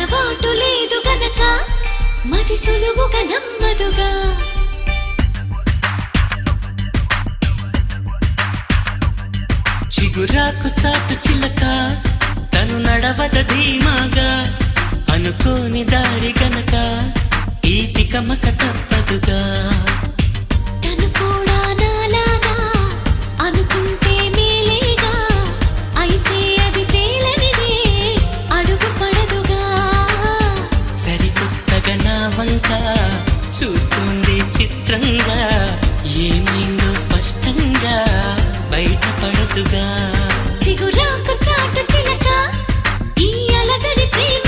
అలవాటు లేదు గనక మది సులువుగా నమ్మదుగా. చిగురాకు చాటు చిలక తను నడవద ధీమాగా అనుకోని దారి గనక ఈ తికమక